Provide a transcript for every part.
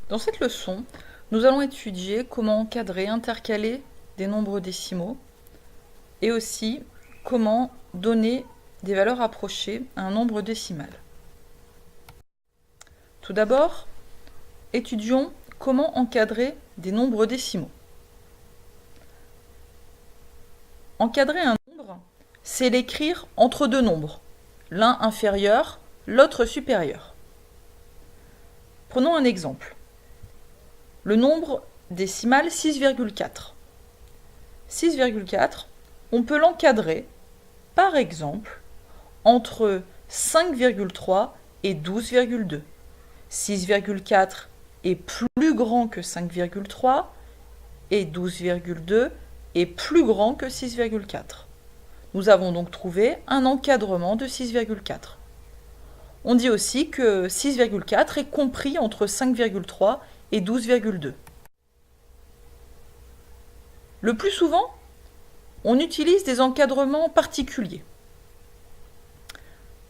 Dans cette leçon, nous allons étudier comment encadrer, intercaler des nombres décimaux et aussi comment donner des valeurs approchées à un nombre décimal. Tout d'abord, étudions comment encadrer des nombres décimaux. Encadrer un nombre, c'est l'écrire entre deux nombres, l'un inférieur, l'autre supérieur. Prenons un exemple. Le nombre décimal 6,4. 6,4, on peut l'encadrer, par exemple, entre 5,3 et 12,2. 6,4 est plus grand que 5,3 et 12,2 est plus grand que 6,4. Nous avons donc trouvé un encadrement de 6,4. On dit aussi que 6,4 est compris entre 5,3 et 12,2. Le plus souvent, on utilise des encadrements particuliers.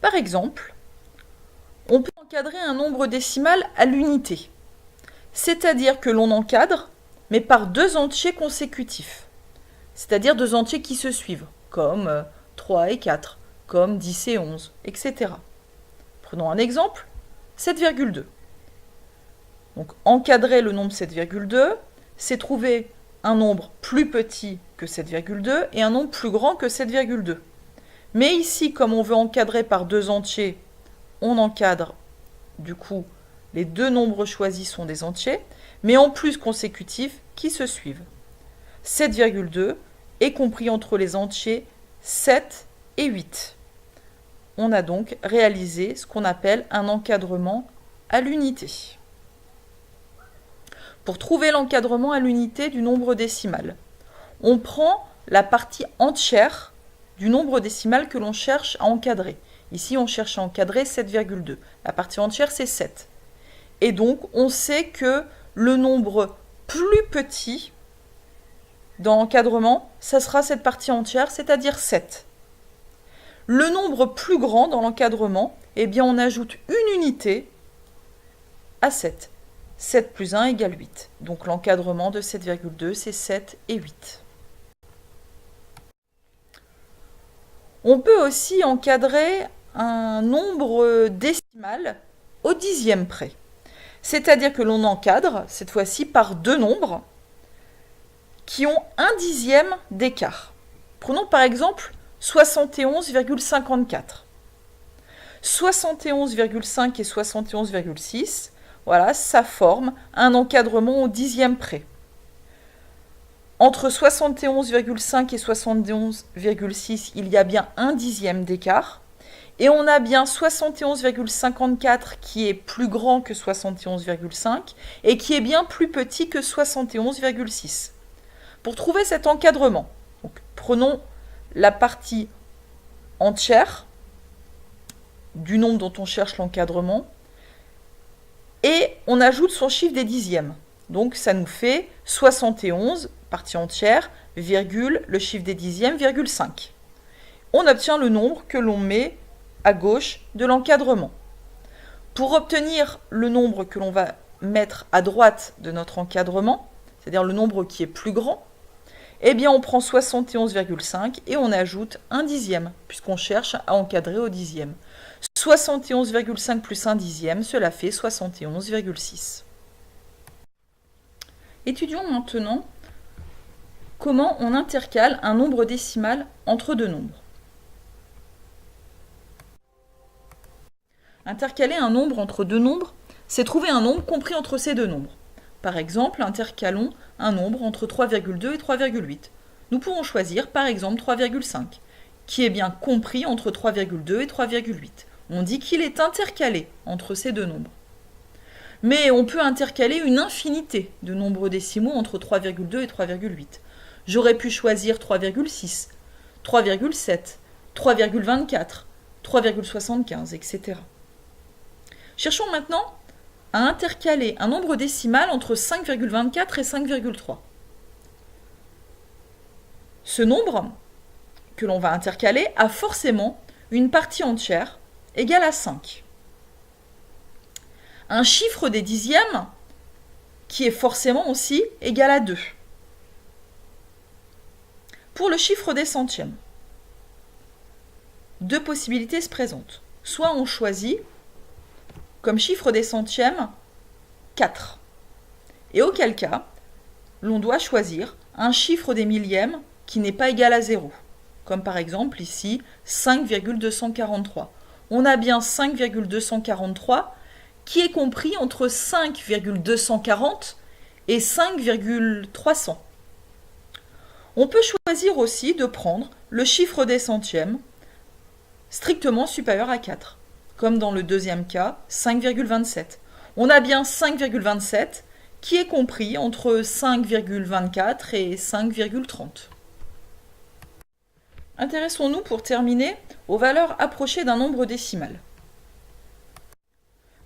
Par exemple, on peut encadrer un nombre décimal à l'unité, c'est-à-dire que l'on encadre, mais par deux entiers consécutifs, c'est-à-dire deux entiers qui se suivent, comme 3 et 4, comme 10 et 11, etc. Prenons un exemple, 7,2. Donc encadrer le nombre 7,2, c'est trouver un nombre plus petit que 7,2 et un nombre plus grand que 7,2. Mais ici, comme on veut encadrer par deux entiers, on encadre, du coup, les deux nombres choisis sont des entiers, mais en plus consécutifs qui se suivent. 7,2 est compris entre les entiers 7 et 8. On a donc réalisé ce qu'on appelle un encadrement à l'unité. Pour trouver l'encadrement à l'unité du nombre décimal, on prend la partie entière du nombre décimal que l'on cherche à encadrer. Ici, on cherche à encadrer 7,2. La partie entière, c'est 7. Et donc, on sait que le nombre plus petit dans l'encadrement, ça sera cette partie entière, c'est-à-dire 7. Le nombre plus grand dans l'encadrement, eh bien, on ajoute une unité à 7. 7 plus 1 égale 8. Donc l'encadrement de 7,2, c'est 7 et 8. On peut aussi encadrer un nombre décimal au dixième près. C'est-à-dire que l'on encadre, cette fois-ci, par deux nombres qui ont un dixième d'écart. Prenons par exemple 71,54. 71,5 et 71,6, voilà, ça forme un encadrement au dixième près. Entre 71,5 et 71,6, il y a bien un dixième d'écart. Et on a bien 71,54 qui est plus grand que 71,5 et qui est bien plus petit que 71,6. Pour trouver cet encadrement, donc, prenons la partie entière du nombre dont on cherche l'encadrement et on ajoute son chiffre des dixièmes. Donc ça nous fait 71, partie entière, virgule, le chiffre des dixièmes, virgule 5. On obtient le nombre que l'on met à gauche de l'encadrement. Pour obtenir le nombre que l'on va mettre à droite de notre encadrement, c'est-à-dire le nombre qui est plus grand, eh bien on prend 71,5 et on ajoute un dixième, puisqu'on cherche à encadrer au dixième. 71,5 plus un dixième, cela fait 71,6. Étudions maintenant comment on intercale un nombre décimal entre deux nombres. Intercaler un nombre entre deux nombres, c'est trouver un nombre compris entre ces deux nombres. Par exemple, intercalons un nombre entre 3,2 et 3,8. Nous pouvons choisir par exemple 3,5, qui est bien compris entre 3,2 et 3,8. On dit qu'il est intercalé entre ces deux nombres. Mais on peut intercaler une infinité de nombres décimaux entre 3,2 et 3,8. J'aurais pu choisir 3,6, 3,7, 3,24, 3,75, etc. Cherchons maintenant à intercaler un nombre décimal entre 5,24 et 5,3. Ce nombre que l'on va intercaler a forcément une partie entière égale à 5. Un chiffre des dixièmes qui est forcément aussi égal à 2. Pour le chiffre des centièmes, deux possibilités se présentent. Soit on choisit comme chiffre des centièmes 4. Et auquel cas, l'on doit choisir un chiffre des millièmes qui n'est pas égal à 0. Comme par exemple ici 5,243. On a bien 5,243 qui est compris entre 5,240 et 5,300. On peut choisir aussi de prendre le chiffre des centièmes strictement supérieur à 4, comme dans le deuxième cas, 5,27. On a bien 5,27 qui est compris entre 5,24 et 5,30. Intéressons-nous pour terminer aux valeurs approchées d'un nombre décimal.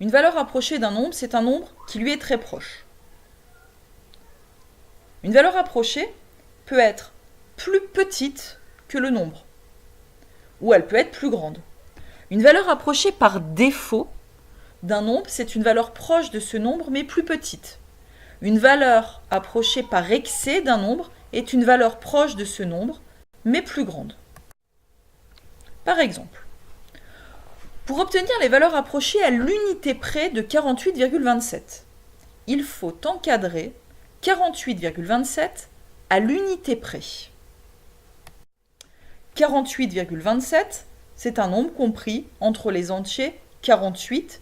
Une valeur approchée d'un nombre, c'est un nombre qui lui est très proche. Une valeur approchée peut être plus petite que le nombre, ou elle peut être plus grande. Une valeur approchée par défaut d'un nombre, c'est une valeur proche de ce nombre, mais plus petite. Une valeur approchée par excès d'un nombre est une valeur proche de ce nombre, mais plus grande. Par exemple, pour obtenir les valeurs approchées à l'unité près de 48,27, il faut encadrer 48,27 à l'unité près. 48,27, c'est un nombre compris entre les entiers 48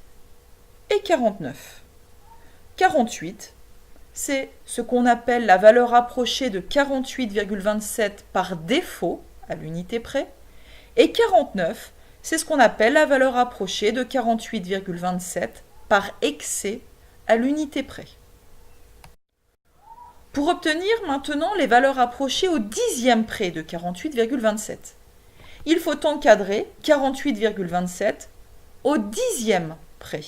et 49. 48, c'est ce qu'on appelle la valeur approchée de 48,27 par défaut, à l'unité près, et 49, c'est ce qu'on appelle la valeur approchée de 48,27 par excès, à l'unité près. Pour obtenir maintenant les valeurs approchées au dixième près de 48,27, il faut encadrer 48,27 au dixième près.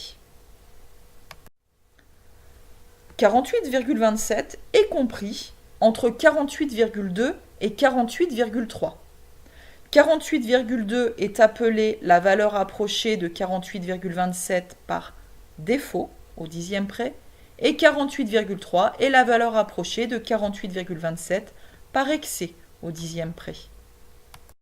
48,27 est compris entre 48,2 et 48,3. 48,2 est appelé la valeur approchée de 48,27 par défaut, au dixième près, et 48,3 est la valeur approchée de 48,27 par excès, au dixième près.